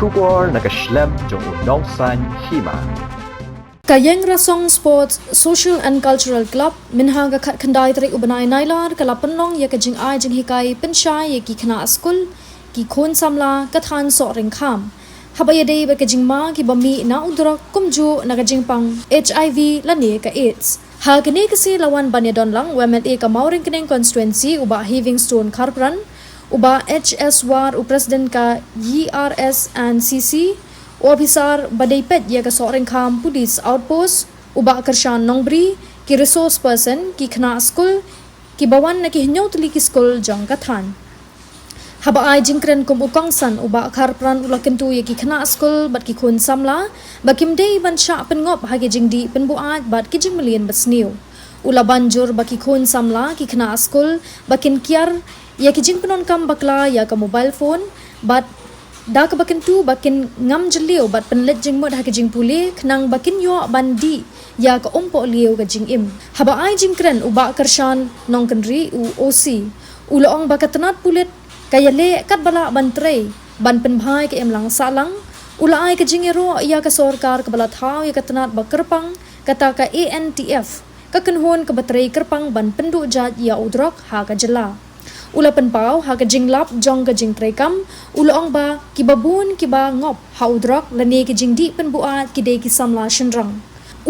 Shubor nakaslem jong unongsan hima. Kayeng Rasong Sports Social and Cultural Club minhaga khat khandai tari ubanai nailar kala penlong ya kajing ai jing hikai penshai ya ki khna skul ki khon samla kathan so ring kham habaya dei ba kajing ma ki bami na udra kumju na kajing pang HIV la ne ka AIDS ha kene kasi lawan banyadon lang wemet e ka mauring keneng constituency uba Livingstone Kharpran uba HS war u president ka ERS and CC Officer badai pet ya ka soring kham police outpost uba kershan nongbri ki resource person ki khna school ki bawan na ki hnyau tli ki school jong ka than haba ai jingkren kum ukongsan uba Kharpran ulakentu ya ki khna school bat ki khun samla bakim dei ban sha pen ngop ha ki jingdi pen buat bat ki jing million basniu ula banjur baki khun samla ki khna school bakin kiar ya ki jing penon kam bakla ya ka mobile phone bat da ka bakin tu bakin ngam jeliu bat penlet jing mod ha ka jing puli khnang bakin yo bandi ya ka ompo liu ka jing im haba ai jing kren uba kershan nong kendri u OC ulong bakatanat pulit kaya le kat bala bantre ban pen bhai ka em lang salang ula ai ka jing ero ya ka sarkar ka bala thau ya ka tanat ba kerpang kata ka ANTF ka kenhon ka batrei kerpang ban pendu jat ya udrok ha ka jela ula penpau ha ka jinglap jong ka jing trekam ula ong ba ki babun ki ba ngop ha udrak lane ki jingdi penbuat ki de ki samla shenrang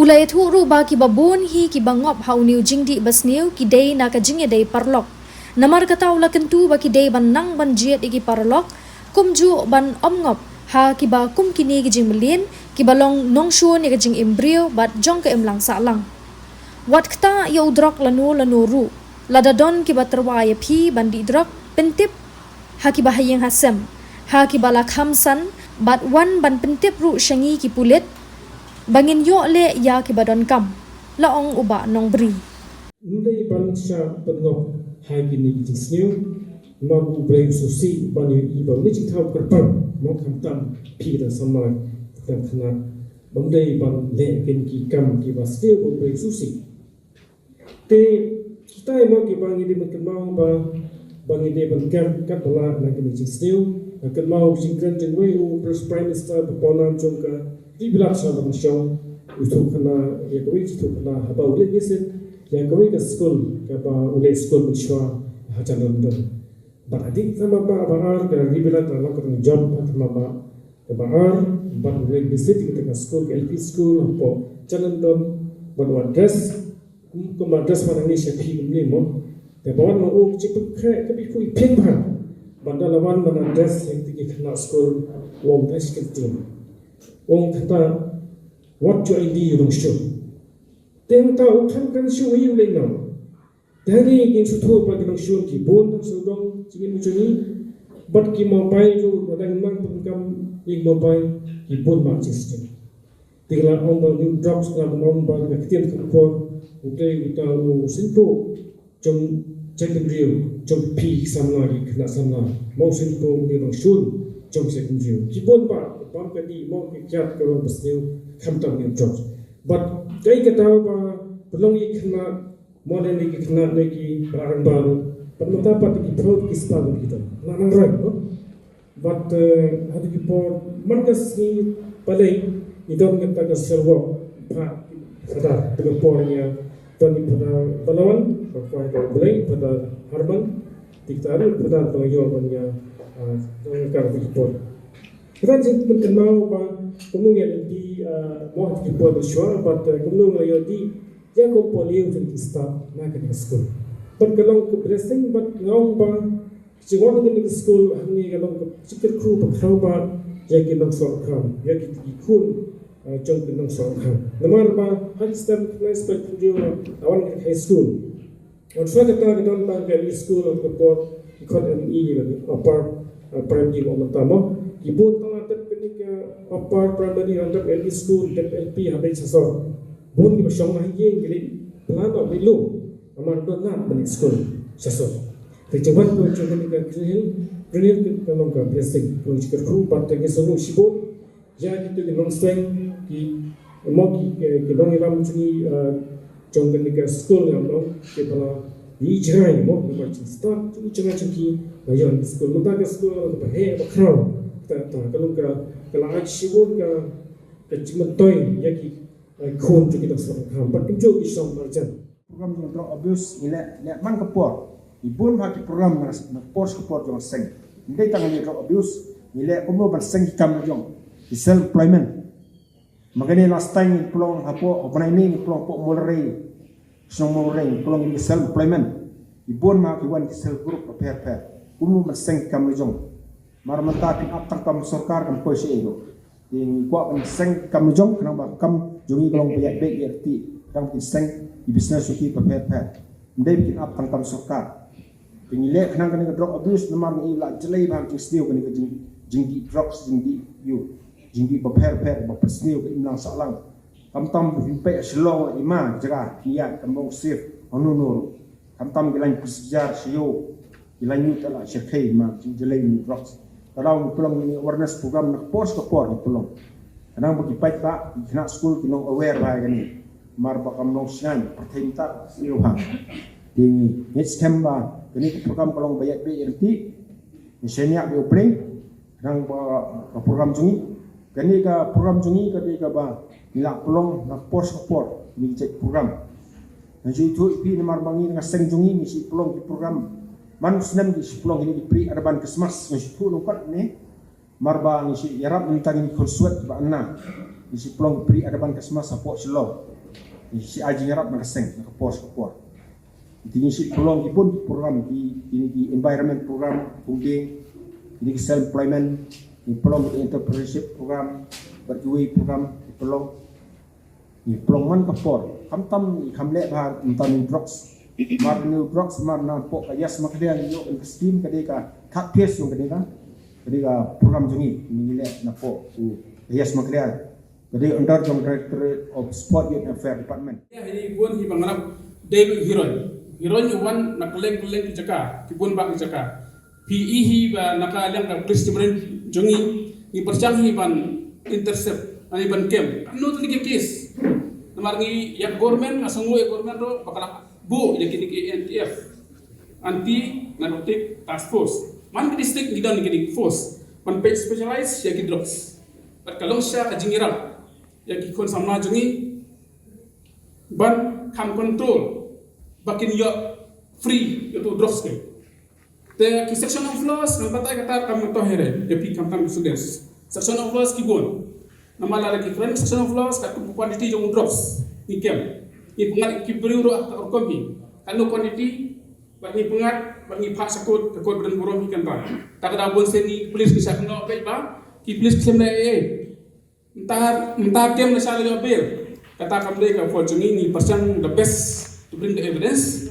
ula ethu ru ba ki babun hi ki ba ngop ha uniu jingdi basniu ki de na ka jing de parlok namar kata ula kentu ba ki de ban nang ban jiet ki parlok kumju ban om ngop ha ki ba kum kini ki jing melin ki balong nong shun ya ka jing embrio bat jong ka emlang sa lang wat kata ya udrak lanu ru ladadon ki baterwaya phi bandi drok pentip ha ki bahayeng hasem ha ki bala khamsan bat wan ban pentip ru shangi ki pulit bangin yo le ya ki badon kam laong uba nong bri ndai ban sha pengo ha ki ni ki sniu ma bu brei su si ban yi ba ni chi thau kar pam mo kham tam phi da samai tam khna bang dai ban le ken ki kam ki ba stiu bu brei su si te kita emang ki bangi di makan mau ba bangi di bankan kat bala na kini jing stiu akan mau jing grand jing wei u prime minister ponam jong ka di bilak sa ban show itu kana ya koi itu kana haba ule geset ya koi ka school ka ba ule school bishwa ha chanan don ba adik sama ba ar ka di bilak na ka job sama ba ka ba ar ba ule geset kita ka school LP school po chanan don ba address kemadras pada ni siapa yang ni mo, tapi mo o cipu kre tapi kui ping bang, bandar lawan mana address yang tinggi kena school wong tes kenting, wong kata what do I do you don't show, teng tahu kan show you le no, dari yang suatu bagi dong show ki bon dong show dong cingin macam ni, bat ki mobile tu ada memang pengkam yang mobile ki bon macam ni, tinggal orang bang drops dalam orang bang ketiak kekor Utai kita simpo jom secondary jom P samla ki kena samla mau simpo ni rong shun jom secondary kipon pa pam kadi mau ki kyat ko basniu khamtam ni jobs but kai kata ba belong ki kena modern ni ki kena ni ki barang baru permata pat ki pro ki spa kita na nang right but hadu ki por markas ni palai idom kita ka servo pa sada dengan pornya Tony pada Palawan, pada Belai, pada Harman, Tiktaru, pada Pelayu punya tengah dikipur. Kita jadi kenal apa kemudian di mau dikipur bersuara, pada kemudian yang di jago poliu jadi start nak ke sekolah. Perkelang ke blessing, but ngau ba jangan ke sekolah hanya kalau ke cikir kru berkau ba jadi nak soal kam, jadi ikut jom dengan soalkan. Nomor ba high STEM class per video awan ke high school. On suatu kata kita tentang ke school atau port ikut ME lagi upper primary atau pertama. Ibu tengah terpilih ke upper primary atau LP school dan LP habis sasar. Bun kita syong lagi yang jadi pelan atau belum. Amar tu nak balik school sasar. Terjebak tu macam ni kan kerana kita nak blessing. Kalau jika kru pada ke semua sibuk. Jadi kita non-strength ki mo ki dong iram chuni jong kan ka school ngam no ke pala di jrai mo ma chi start chu changa chu ki ayon school mo ta ka school ka he ba khro ta kalung ka la chiwon ka jimatoy yaki khon tu kita sa kham pat jo ki som marjan program jong drug abuse ile man kapor ibun ha ki program na pors kapor jong seng ndai tang ni drug abuse ile komo ban seng kam jong self employment magani last time plong hapo opanai ni plong po molrei song molrei plong ni self employment ibun ma ki wan self group per komo ban seng kam jong mar mata pin ap tang kam sarkar kam ko se ego in kwa ban seng kam jong kana ba kam jongi klong bayak bek yerti kang pin seng di business suki per ndai bikin up tangkam sokar pengile kenang kena drug abuse namar ni la jelai bang stiu kena jingdi drugs jingdi per ba stiu ke imlang salang kam tam bin pe slow ima jaga niat kambong safe onunur kam tam gilan kusjar sio gilan ni tala shekai ma jelai ni drugs kalau pulang ni awareness program nak pos ke por pulang kenang bagi baik ba kena school kena aware ba gani mar bakam nong sian pertinta siuhan di next kemba kini program kalong bayat be erti misalnya be opening nang program jungi kini ka program jungi ka ba nilak pelong nak pos support ni cek program nanti itu ipi mar bangi nang seng jungi ni si pelong di program man senam di si pelong ini di pri arban kesmas ni si tu lokat ni mar bang si yarap minta ni konsuat ba anna ni si pelong pri arban kesmas support selo si aji ngarap nak seng nak pos ini si pelong pun program di environment program pungging ini self employment ini pelong entrepreneurship program berjuai program di pelong man kapor kam le ba tam drugs mar new drugs mar na po ayas makdia yo scheme kadeka kat pies yung kadeka program jungi ni le na po ayas makdia jadi under Directorate of Sport Youth Affairs Department. Ya ini buan hi bangarap David Hiron yuwan nakaleng ki jaka kibun bak jaka PE hi ba nakaleng ka Christian jongi ni percang hi ban intercept ani ban kem no tuli ke case namar ngi ya government asangu ya government ro bakala bu ya kini ke NTF anti narcotic task force man ki district gidan ni force man page specialized ya ki drugs pat kalong sya ka jingiram ya ki kon samna jungi ban kam control bakin yo free itu drugs ke te ki section of laws nam patay kata kam to here ya pi kam tam students section of laws ki bon namala lagi friend section of laws ka ku quantity jong drugs ni kem ni pengat ki beri ro ta kom hi kanu quantity bagi pengat bagi pak sakut ke kod dan burom hi kan ba ta kada bon seni police bisa kena ba ki police kem na Entar kem nasal yo bil kata kamde ka fortune ni person the best to bring the evidence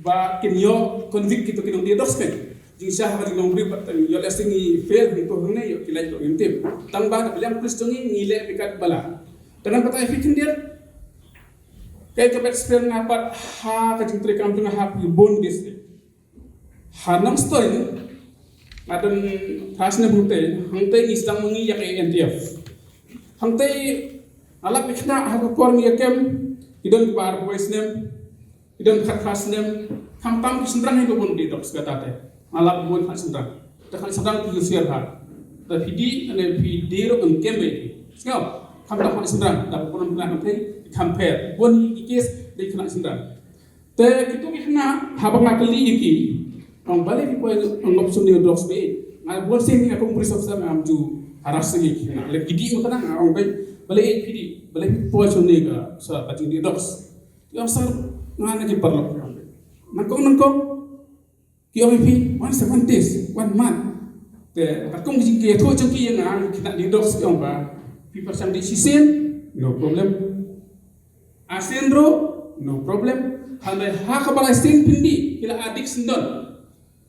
ba kinyo convict kito kinong dia dosken jing sah ka kinong bri pat yo lasting ni fail ni to hne yo kilai to intip tang ba ka bilang police jongi ni le bikat bala tanan patay fikin dia kay ka expert na pat ha ka jing tre kam tuna ha bon dis ha nam story adon hasne bute hangte ni sedang mengi yak NTF hangte alap ikna ha ko mi kem idon bar voice name idon khas name ham tam kisendran he bon di docs gatate alap bon khasendran ta khasendran ki share ha ta pidi ane pidi ro on kembe skao ham tam khasendran da bon na te compare bon ikes de khasendran te kitu ikna ha ba kali iki ang bale ki ko ang option ni docs be ngal bon sing ni akong police officer am ju aras lagi na le pidi mo kana ang bay bale pidi bale po ni ka sa pating di docs yo sar ngana ki parlo nangkong ki omi 1 days 1 month te akong ki to chung ki nga kita di docs yung ba pi percent di sisen no problem asendro no problem hande ha ka bala sin pindi kila adik sendon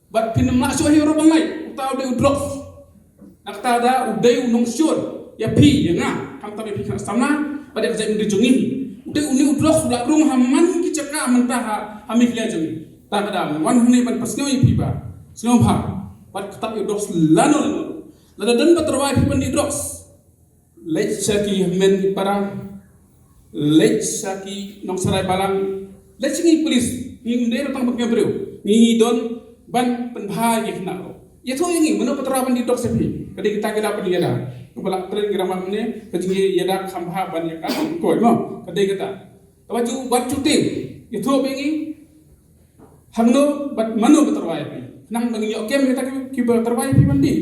but pinamla so hero bangai utaw de drops naktada uday unong sure ya pi ya nga kam tabi pi samna pada kerja indi jungi uday uni udlos ula rung haman ki caka mentah hami klia jungi ta kada wan hune ban pasno ya pi ba sno bha pat katak udlos lano lada dan baterwai pi pandi drops lech saki men para lech saki nong sarai balang lech ngi police ngi ndero tang baknya bro ngi don ban penbha ye kna ya to ngi meno paterapan di drops pi Kadi kita kira apa dia dah. Kepala tren kira mana ni kajing ia dah khamha ban ya kan koi mo. Kadi kita. Tawaju buat cuting. Itu bengi. Hangno bat mano beterwai. Nang bengi okem kita kiba terwai pi mandi.